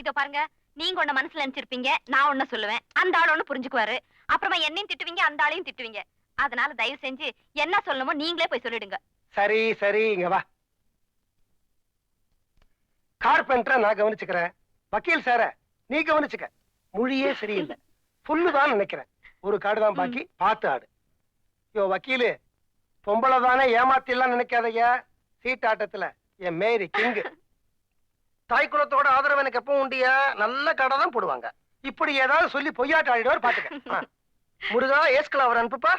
இதோ பாருங்க, நீங்க ஒண்ணு மனசுல நினைச்சிருப்பீங்க, நான் ஒண்ணு சொல்லுவேன், அந்த ஆள் ஒண்ணு புரிஞ்சுக்குவாரு. அப்புறமா என்னையும் திட்டுவீங்க, அந்த ஆளையும் திட்டுவீங்க. அதனால தயவு செஞ்சு என்ன சொல்லணுமோ நீங்களே போய் சொல்லிடுங்க. சரி சரி, இங்க வா. கார்பெண்டரை நான் கவனிச்சுக்கிறேன், வக்கீல் சார நீ கவனிச்சுக்க. மொழியே சரியில்லை, புல்லுதான் நினைக்கிறேன். ஒரு காடு தான் பாக்கி, பார்த்து ஆடு. யோ வக்கீலு, பொம்பளை தானே ஏமாத்திலாம் நினைக்காதய்யா. சீட்டாட்டத்துல என் மேரி கிங்கு. தாய் குலத்தோட ஆதரவு எனக்கு எப்பவும் உண்டியா. நல்ல கடை தான் போடுவாங்க. இப்படி ஏதாவது சொல்லி பொய்யாட்ட ஆடிடுவார் பாத்துக்க. முருகா ஏஸ்கலா அவர் அனுப்புப்பா.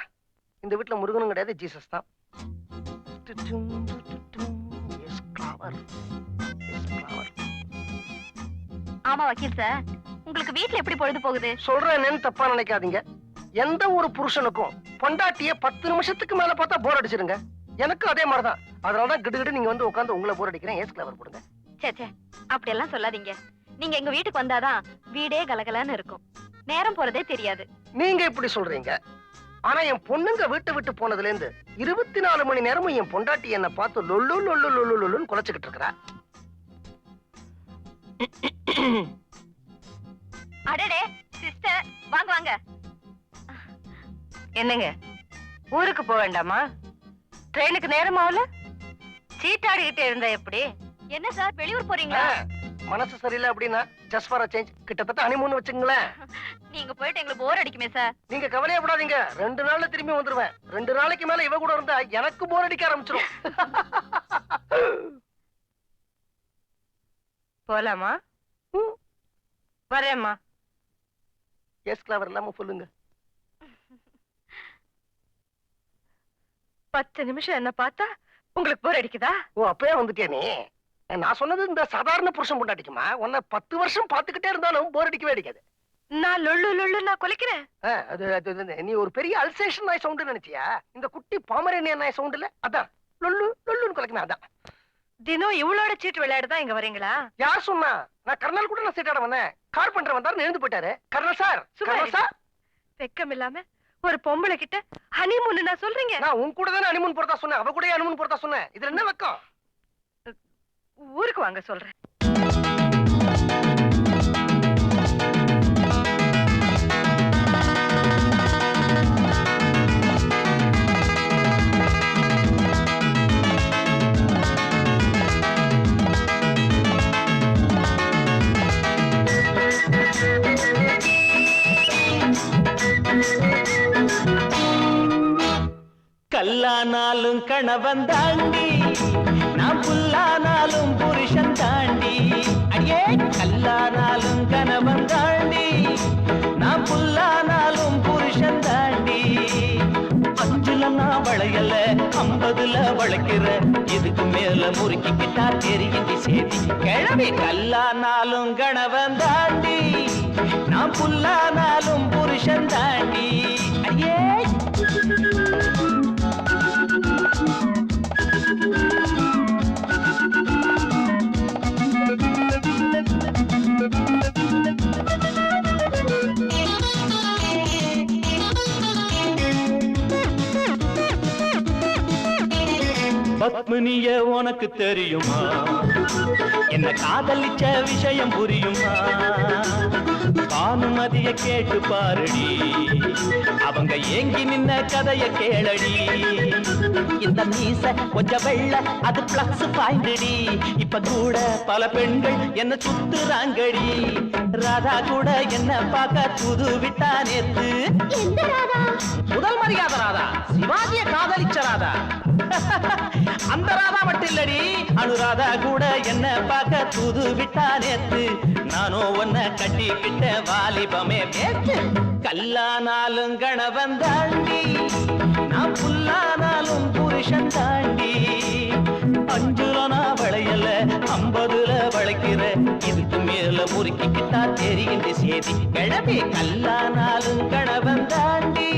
இந்த வீட்டுல முருகனும் கிடையாது, ஜீசஸ் தான். ஆமா வக்கீல் சார், உங்களுக்கு வீட்டுல எப்படி பொழுது போகுது? சொல்றேன்னு தப்பா நினைக்காதீங்க. எந்த ஒரு புருஷனுக்கும் பொண்டாட்டிய 10 நிமிஷத்துக்கு மேல பார்த்தா போர் அடிச்சிருங்க. எனக்கு அதே மாதிரிதான். அதனாலதான் கிடுகிடு நீங்க வந்து உட்காந்து உங்களை போர் அடிக்கிறேன். ஏஸ்கலா போடுங்க. சே அப்படி எல்லாம் சொல்லாதீங்க. நீங்க எங்க வீட்டுக்கு வந்தாதான் வீடே கலகலன்னு இருக்கும். நேரம் போறதே தெரியாது. நீங்க இப்படி சொல்றீங்க, ஆனா என் பொண்ணுங்க வீட்டை விட்டு போனதுல இருந்து 24 மணி நேரமும் என் பொண்டாட்டி என்ன பார்த்து லொல்லு லொல்லு லொல்லு லொல்லுன்னு குலைச்சுக்கிட்டு இருக்கிறா. அடடே சிஸ்டர், வாங்க வாங்க. என்னங்க, ஊருக்கு போக வேண்டாமா? ட்ரெயினுக்கு நேரம் ஆகல? சீட்டாடிக்கிட்டே இருந்தா எப்படி? என்ன சார், வெளியூர் போறீங்களா? மனசு சரியில்லை அப்படின்னா ஜஸ்ட் ஃபார் சேஞ்ச், கிட்டத்தட்ட ஹனிமூன் வச்சுங்களேன். நீங்க போயிட்டு எங்களுக்கு போர் அடிக்குமே சார். நீங்க கவலையப்படாதீங்க, 2 நாள்ல திரும்பி வந்துருவேன். 2 நாளைக்கு மேல இவ கூட இருந்தா எனக்கு போர் அடிக்க ஆரம்பிச்சிடும். போலாமா? வரேம்மா. எஸ் கிளவர் இல்லாம சொல்லுங்க. 10 நிமிஷம் என்ன பார்த்தா உங்களுக்கு போர் அடிக்குதா? ஓ, அப்பவே வந்துட்டே நீ. நான் சொன்னது இந்த சாதாரண புருஷன் பொண்டாட்டிக்குமா. உன்னை 10 வருஷம் பாத்துக்கிட்டே இருந்தாலும் போர் அடிக்கவே அடிக்காது. நான் லொல்லு லொல்லு நான் குலைக்கிறேன். நீ ஒரு பெரிய அல்சேஷன் நாய் சவுண்ட் நினைச்சியா? இந்த குட்டி பாமரேனியன் நாய் சவுண்ட் இல்ல, அதான் லொல்லு லொல்லுன்னு குலைக்கணும். அதான் தினம் இவளோட சீட்டு விளையாடுதான் இங்க வரீங்களா? யார் சொன்னா? நான் கர்னல் கூட நான் சீட்டாட வந்தேன். கார்பெண்டர் வந்தாரு, எழுந்து போயிட்டாரு. Colonel sir, colonel sir. வெக்கம் இல்லாம ஒரு பொம்பளை கிட்ட ஹனிமூன் நான் சொல்றீங்க? நான் உன் கூட தானே ஹனிமூன் போறதா சொன்னேன், அவ கூட ஹனிமூன் போறதா சொன்னேன். இதுல என்ன வெக்கம்? ஊருக்கு வாங்க சொல்றேன். கல்லானாலும் கணவன் தாண்டி, நான் புல்லானாலும் புருஷன் தாண்டி. அடியே கல்லானாலும் கணவன் தாண்டி, நான் புல்லானாலும் புருஷன் தாண்டி. 5ல நான் வளையல, 50ல வளைக்கிற, இதுக்கு மேல முறுக்கிக்கிட்டா தெரியுது சேதி. கிழவி கல்லானாலும் கணவன் தாண்டி, நான் புல்லானாலும் புருஷன் தாண்டி. அடியே பத்மினிய உனக்கு தெரியுமா? என்ன காதலிச்ச விஷயம் புரியுமா? பானுமதிய கேட்டு பாருடி, அவங்க ஏங்கி நின்ன கதைய கேளடி. இந்த மீச கொஞ்சம் வெள்ள, அது பிளக்ஸ் பாய்ந்தடி. இப்ப கூட பல பெண்கள் என்ன சுத்துறாங்கடி. ராதா கூட என்ன பார்க்க புது விட்டா நேத்து. முதல் மரியாதை ராதா, சிவாஜிய காதலிச்ச ராதா. அந்த ராதா மட்டும் இல்லடி, அனுராதா கூட என்ன பார்க்க புது விட்டா நேத்து. நானும் ஒன்ன கட்டிக்கிட்ட வாலிபமே பேச்சு. கல்லானாலும் கணவன் தாண்டி, நான் புல்லானாலும் புருஷன் தாண்டி. 5ல நான் வளையல, 50ல வளைக்கிற, இதுக்கு மேல முறுக்கிக்கிட்டா தெரியுது சேதி. கிழமை கல்லானாலும் கணவன் தாண்டி,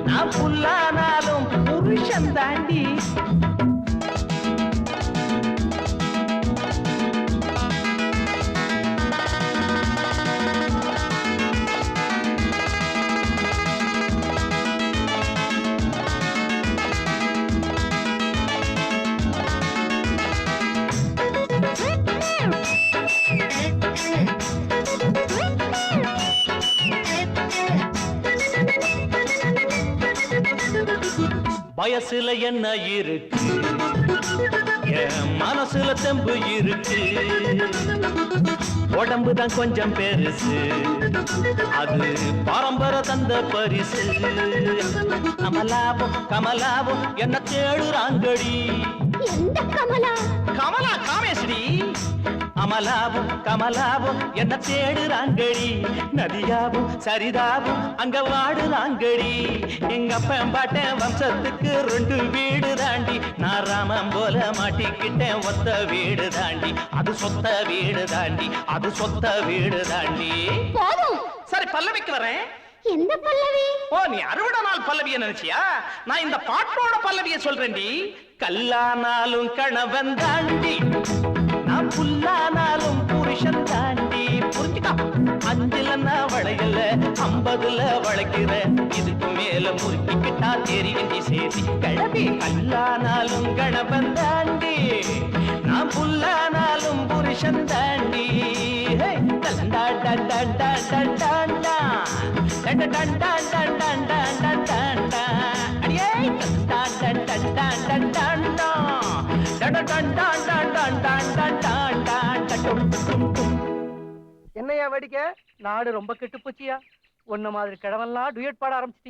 நான் புல்லானாலும் புருஷன் தாண்டி. வயசுல என்ன இருக்கு, என் மனசுல தெம்பு இருக்கு. உடம்புதான் கொஞ்சம் பெருசு, அது பரம்பரை தந்த பரிசு. கமலாவும் கமலாவும் என்ன தேடுறாங்கடி. எந்த கமலா? கமலா காமேஸ்வரி. அமலாவும் கமலாவும் என்ன தேடுறாங்கடி. நதியாவும் சரிதாவும் அங்க வாடுறாங்கடி. எங்க அப்பன் வம்சத்துக்கு 2 வீடு தாண்டி. நான் ராமன் போல மாட்டிக்கிட்டேன் ஒத்த வீடு தாண்டி. அது சொத்த வீடு தாண்டி, அது சொத்த வீடு தாண்டி. போதும். சரி பல்லவிக்கு வரேன். எந்த பல்லவி? ஓ நீ 60 நாள் பல்லவிய நினைச்சியா? நான் இந்த பாட்டோட பல்லவிய சொல்றேன்டி. கல்லானாலும் கணவன் தாண்டி, நான் புல்லானாலும் புருஷன் தாண்டி. புரிஞ்சுக்கா? 5ல வளையல 50ல வளைக்கிற. இதுக்கு மேல முறுக்கிக்கிட்டா தெரிவிந்தி சேதி கிளம்பி. கல்லானாலும் கணவன் தாண்டி, நான் புல்லானாலும் புருஷன் தாண்டி. டண்டா டண்டா டண்டா டண்டா டண்டா டண்டா டண்டா டண்டா டண்டா. அடியே டண்டா டண்டா டண்டா டண்டா டண்டா டண்டா டண்டா டண்டா டண்டா டண்டா. என்னையா வேடிக்கை? நாடு ரொம்ப கெட்டு போச்சியா? ஒன்ன மாதிரி கிழவெல்லாம் டுயட் பாட ஆரம்பிச்சிட்டீங்க.